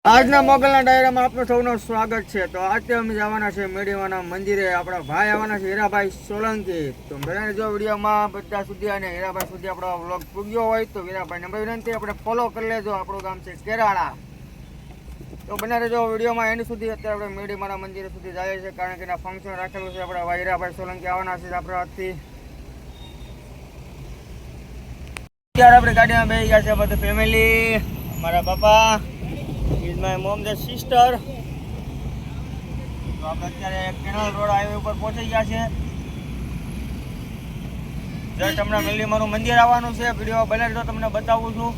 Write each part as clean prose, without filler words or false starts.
આજના મોગલના ડાયરામાં આપનું સૌનું સ્વાગત છે। તો આજે અમે જવાના છે મેડીવાના મંદિરે। આપણા ભાઈ આવવાના છે હીરાભાઈ સોલંકી। તો બધાને જો વિડીયોમાં બધા સુધી અને હીરાભાઈ સુધી આપણો વ્લોગ પૂગ્યો હોય તો હીરાભાઈ નંબર વિનંતી આપણે ફોલો કરી લેજો। આપણું ગામ છે કેરાળા। તો બને રહેજો વિડીયોમાં એન્ડ સુધી। અત્યારે આપણે મેડીવાના મંદિરે સુધી જઈએ છીએ કારણ કે એના ફંક્શન રાખેલું છે। આપણા ભાઈ હીરાભાઈ સોલંકી આવવાના છે આપણા હાથથી। અત્યારે આપણે ગાડીમાં બેસી ગયા છે બધું ફેમિલી। મારા બાપા is my mom the sister। તો આપણે અત્યારે કેનાલ રોડ હાઈવે ઉપર પહોંચી ગયા છે। જસ્ટ હમણાં મેલીમાનું મંદિર આવવાનું છે। વિડીયો બનાવી તો તમને બતાવું છું।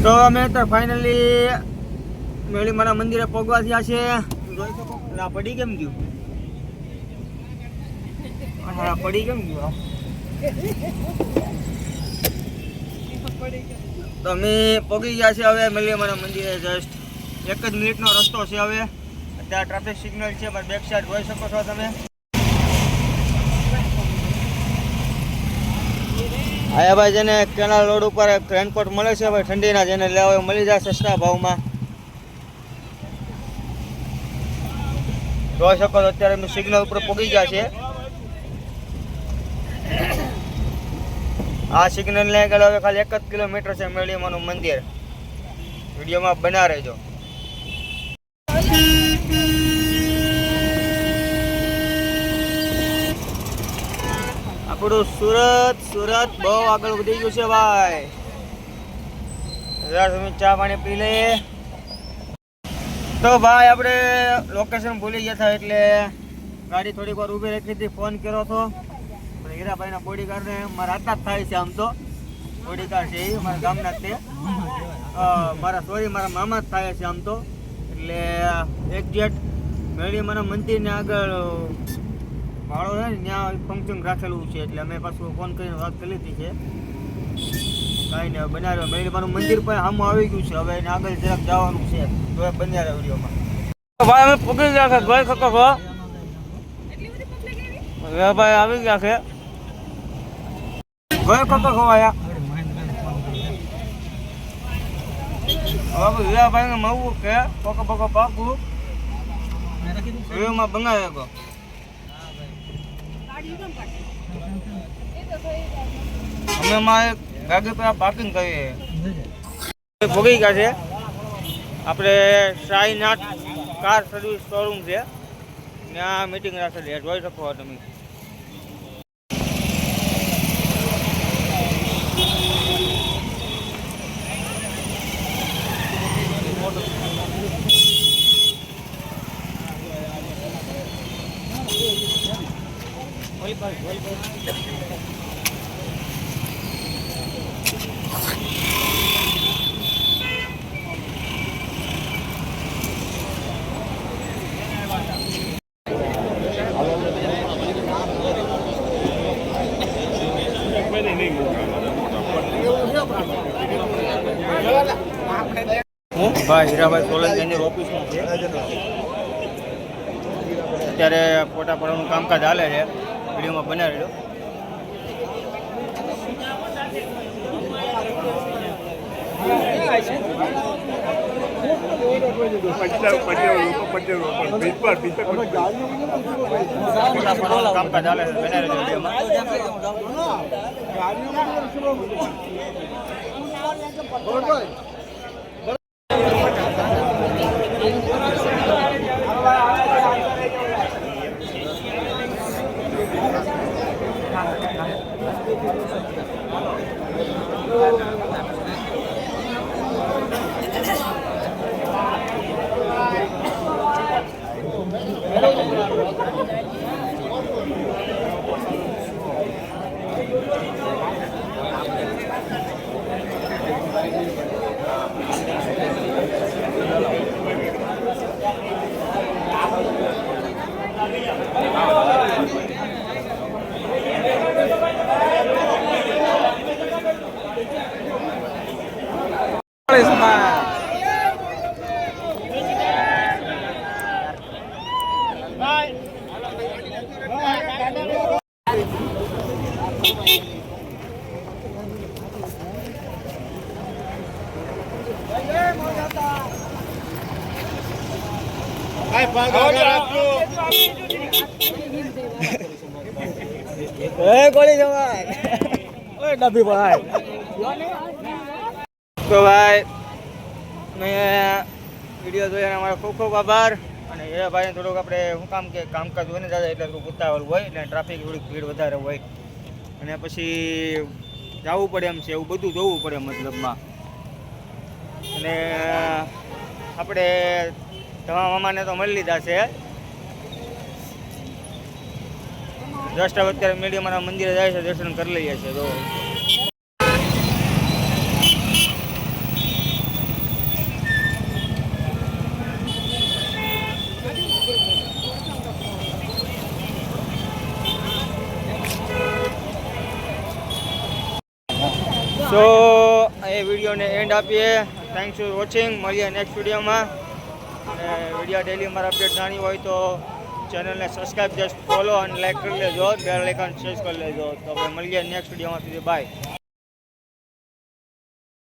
તો અમે તો ફાઇનલી મેળીમાના મંદિરે પહોંચવા થયા છે। જોઈ શકો આ પડી કેમ ગયું? હા પડી કેમ ગયું? તો અમે પહોંચી ગયા છે હવે મેળીમાના મંદિરે। જસ્ટ 1 જ મિનિટનો રસ્તો છે હવે। અત્યારે ટ્રાફિક સિગ્નલ છે પણ બેક સાઈડ જોઈ શકો છો તમે। આયા ભાઈ જેને કેનાલ રોડ ઉપર રેનકોટ મળે છે ભાઈ ઠંડીના, જેને લેવા હોય મળી જાય સસ્તા ભાવમાં। જોઈ શકો છો અત્યારે અમે સિગ્નલ ઉપર પહોંચી ગયા છે। આ સિગ્નલ ને આગળ હવે ખાલી 1 જ કિલોમીટર છે મેળીમાનું મંદિર। વિડીયોમાં બના રહેજો। આપણું સુરત બહુ આગળ વધી ગયું છે ભાઈ। તમે ચા પાણી પી લઈએ। તો ભાઈ આપણે લોકેશન ભૂલી ગયા હતા એટલે ગાડી થોડીક વાર ઊભી રાખી હતી। ફોન કર્યો હતો હીરાભાઈના બોડીગાર્ડને। મારા હાથના જ થાય છે આમ તો બોડીગાર્ડ છે એ મારા ગામના જ તે મારા મામા જ થાય છે આમ તો। એટલે એક્ઝેક્ટ મેળીમાના મંદિરને આગળ ભાડો છે ને ત્યાં ફંક્શન રાખેલું છે એટલે અમે પાછું ફોન કરીને વાત કરી લીધી છે। કાંઈ નહીં બનાવ્યો મેળીમાનું મંદિર પણ સામું આવી ગયું છે। હવે એને આગળ જરાક જવાનું છે તો એ બન્યા રહે વિડીયોમાં। ભાઈ અમે પકડી ગયા છે ગઈ ખતો ભાઈ આવી ગયા છે ગઈ ખતો ખવાયા। હવે હીરાભાઈ ને મળવું કે પકો પાકું વિડીયોમાં બનાવે ગયો। અમે મારે ગાડી પર પાર્કિંગ કરીએ ભોગી ગયા છે। આપણે સાઈનાથ કાર સર્વિસ શોરૂમ છે ત્યાં મીટિંગ રાખેલી જોઈ શકો તમે। ભાઈ હીરાભાઈ સોલંકીની ઓફિસમાં છે અત્યારે ફોટા પાડવાનું કામકાજ હાલે છે। વિડીયોમાં બનાવી દો। કામકાજ હાલે છે બનાવી દો વિડીયોમાં। ગોળી જવાય ડબ્બી ભાઈ. તો ભાઈ મેં વિડીયો જોઈને અમારો ખૂબ ખૂબ આભાર. અને એ ભાઈને થોડુંક આપણે શું કામ કે કામકાજ હોય ને દાદા એટલે થોડુંક ઉતાવળ હોય એટલે ટ્રાફિક થોડીક ભીડ વધારે હોય અને પછી જવું પડે એમ છે, એવું બધું જોવું પડે મતલબમાં. અને આપણે ધમા મામાને તો મળી લીધા છે. જસ્ટ હવે અત્યારે મીડિયમના મંદિરે જાય છે, દર્શન કરી લઈએ છીએ. તો સો એ વિડીયોને એન્ડ આપીએ. Thanks for watching. મળીએ નેક્સ્ટ વિડીયોમાં. અને વિડીયો ડેલી મારા અપડેટ જાણવી હોય તો ચેનલને સબસ્ક્રાઈબ જસ્ટ ફોલો અને લાઈક કરી લેજો, બેલ આઇકન પ્રેસ કરી લેજો. તો આપણે મળીએ નેક્સ્ટ વિડીયોમાં. સુધી બાય.